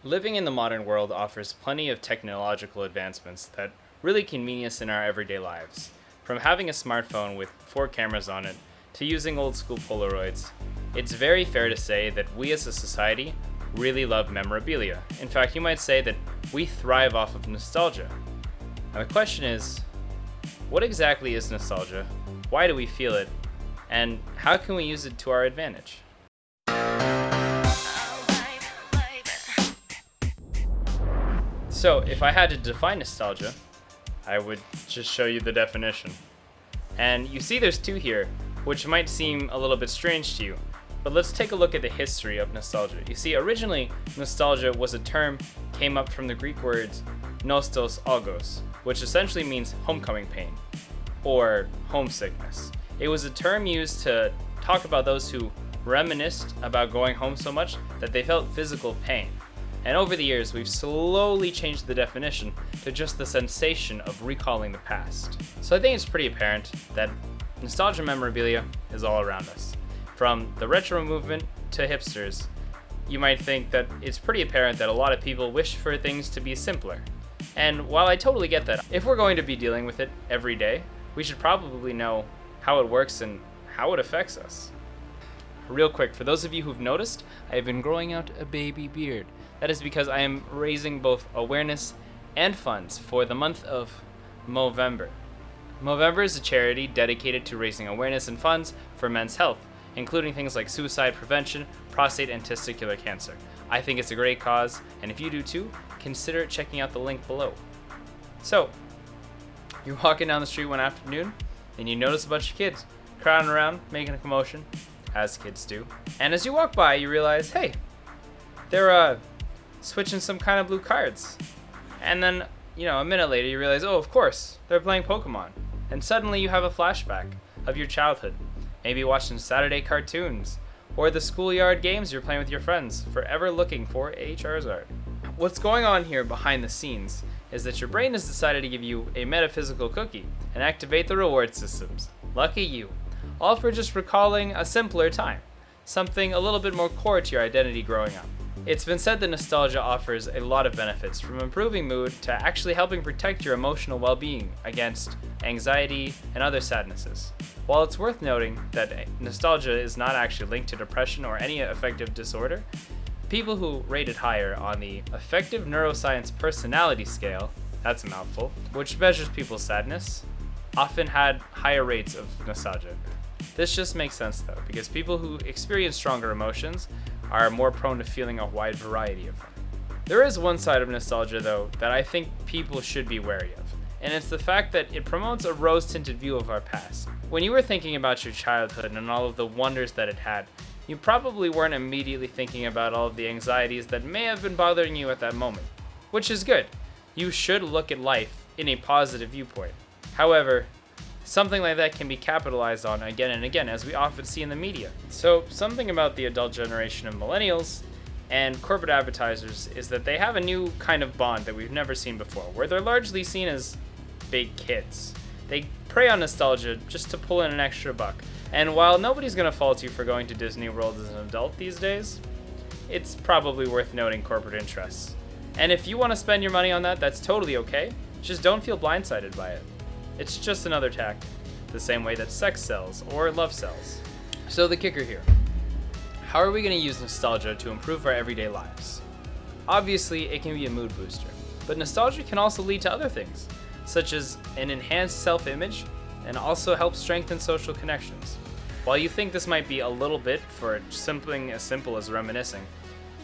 Living in the modern world offers plenty of technological advancements that really convenience in our everyday lives. From having a smartphone with 4 cameras on it to using old school Polaroids, it's very fair to say that we as a society really love memorabilia. In fact, you might say that we thrive off of nostalgia. Now, the question is, what exactly is nostalgia? Why do we feel it? And how can we use it to our advantage? So, if I had to define nostalgia, I would just show you the definition. And you see there's 2 here, which might seem a little bit strange to you, but let's take a look at the history of nostalgia. You see, originally, nostalgia was a term came up from the Greek words nostos algos, which essentially means homecoming pain, or homesickness. It was a term used to talk about those who reminisced about going home so much that they felt physical pain. And over the years, we've slowly changed the definition to just the sensation of recalling the past. So I think it's pretty apparent that nostalgia memorabilia is all around us. From the retro movement to hipsters, you might think that it's pretty apparent that a lot of people wish for things to be simpler. And while I totally get that, if we're going to be dealing with it every day, we should probably know how it works and how it affects us. Real quick, for those of you who've noticed, I have been growing out a baby beard. That is because I am raising both awareness and funds for the month of Movember. Movember is a charity dedicated to raising awareness and funds for men's health, including things like suicide prevention, prostate and testicular cancer. I think it's a great cause, and if you do too, consider checking out the link below. So, you're walking down the street one afternoon, and you notice a bunch of kids crowding around, making a commotion, as kids do. And as you walk by, you realize, hey, they're switching some kind of blue cards. And then, a minute later, you realize, oh, of course, they're playing Pokemon. And suddenly you have a flashback of your childhood, maybe watching Saturday cartoons, or the schoolyard games you're playing with your friends, forever looking for a Charizard. What's going on here behind the scenes is that your brain has decided to give you a metaphysical cookie and activate the reward systems. Lucky you. All for just recalling a simpler time, something a little bit more core to your identity growing up. It's been said that nostalgia offers a lot of benefits, from improving mood to actually helping protect your emotional well-being against anxiety and other sadnesses. While it's worth noting that nostalgia is not actually linked to depression or any affective disorder, people who rated higher on the Affective Neuroscience Personality Scale, that's a mouthful, which measures people's sadness, often had higher rates of nostalgia. This just makes sense though, because people who experience stronger emotions are more prone to feeling a wide variety of them. There is one side of nostalgia though that I think people should be wary of, and it's the fact that it promotes a rose-tinted view of our past. When you were thinking about your childhood and all of the wonders that it had, you probably weren't immediately thinking about all of the anxieties that may have been bothering you at that moment, which is good. You should look at life in a positive viewpoint. However, something like that can be capitalized on again and again, as we often see in the media. So, something about the adult generation of millennials and corporate advertisers is that they have a new kind of bond that we've never seen before, where they're largely seen as big kids. They prey on nostalgia just to pull in an extra buck. And while nobody's going to fault you for going to Disney World as an adult these days, it's probably worth noting corporate interests. And if you want to spend your money on that, that's totally okay. Just don't feel blindsided by it. It's just another tactic, the same way that sex sells or love sells. So the kicker here. How are we going to use nostalgia to improve our everyday lives? Obviously, it can be a mood booster, but nostalgia can also lead to other things, such as an enhanced self-image, and also help strengthen social connections. While you think this might be a little bit for something as simple as reminiscing,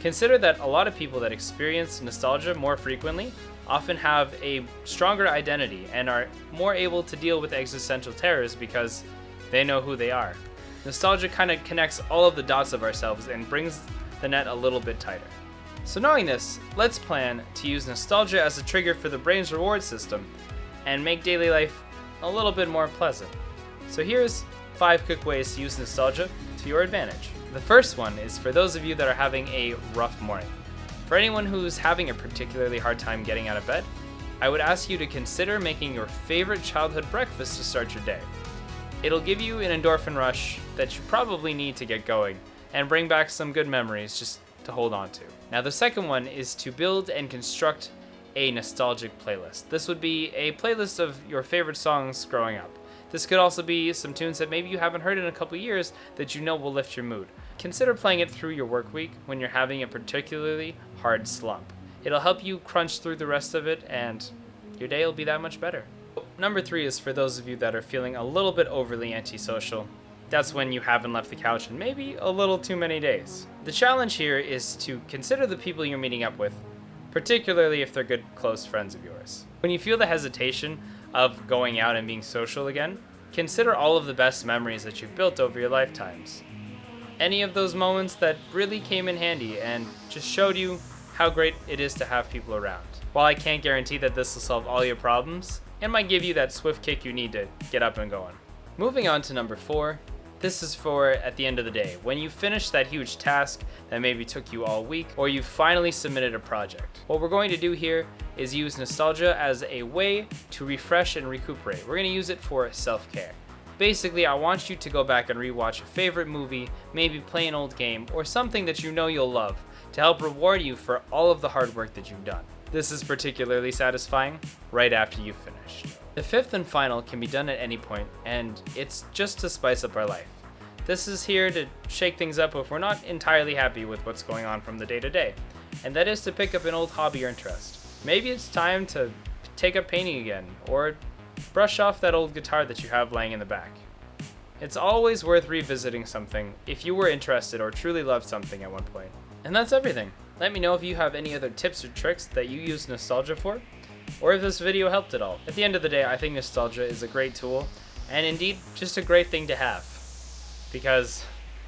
consider that a lot of people that experience nostalgia more frequently often have a stronger identity and are more able to deal with existential terrors because they know who they are. Nostalgia kind of connects all of the dots of ourselves and brings the net a little bit tighter. So knowing this, let's plan to use nostalgia as a trigger for the brain's reward system and make daily life a little bit more pleasant. So here's 5 quick ways to use nostalgia to your advantage. The first one is for those of you that are having a rough morning. For anyone who's having a particularly hard time getting out of bed, I would ask you to consider making your favorite childhood breakfast to start your day. It'll give you an endorphin rush that you probably need to get going and bring back some good memories just to hold on to. Now the second one is to build and construct a nostalgic playlist. This would be a playlist of your favorite songs growing up. This could also be some tunes that maybe you haven't heard in a couple years that you know will lift your mood. Consider playing it through your work week when you're having a particularly hard slump. It'll help you crunch through the rest of it and your day will be that much better. Number 3 is for those of you that are feeling a little bit overly antisocial. That's when you haven't left the couch in maybe a little too many days. The challenge here is to consider the people you're meeting up with, particularly if they're good close friends of yours. When you feel the hesitation of going out and being social again, consider all of the best memories that you've built over your lifetimes. Any of those moments that really came in handy and just showed you how great it is to have people around. While I can't guarantee that this will solve all your problems, it might give you that swift kick you need to get up and going. Moving on to number 4, this is for at the end of the day, when you finish that huge task that maybe took you all week, or you finally submitted a project. What we're going to do here is use nostalgia as a way to refresh and recuperate. We're going to use it for self-care. Basically, I want you to go back and rewatch a favorite movie, maybe play an old game, or something that you know you'll love to help reward you for all of the hard work that you've done. This is particularly satisfying right after you've finished. The 5th and final can be done at any point, and it's just to spice up our life. This is here to shake things up if we're not entirely happy with what's going on from the day-to-day, and that is to pick up an old hobby or interest. Maybe it's time to take up painting again, or brush off that old guitar that you have laying in the back. It's always worth revisiting something if you were interested or truly loved something at one point. And that's everything. Let me know if you have any other tips or tricks that you use nostalgia for, or if this video helped at all. At the end of the day, I think nostalgia is a great tool, and indeed, just a great thing to have. Because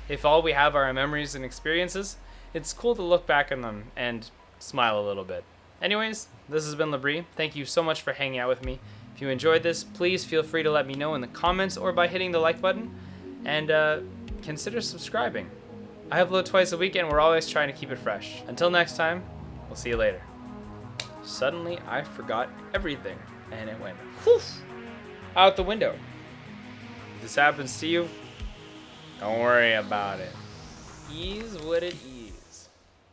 if all we have are our memories and experiences, it's cool to look back on them and smile a little bit. Anyways, this has been Labrie. Thank you so much for hanging out with me. If you enjoyed this, please feel free to let me know in the comments or by hitting the like button, and consider subscribing. I upload twice a week and we're always trying to keep it fresh. Until next time, we'll see you later. Suddenly, I forgot everything, and it went whoosh, out the window. If this happens to you, don't worry about it. Is what it is.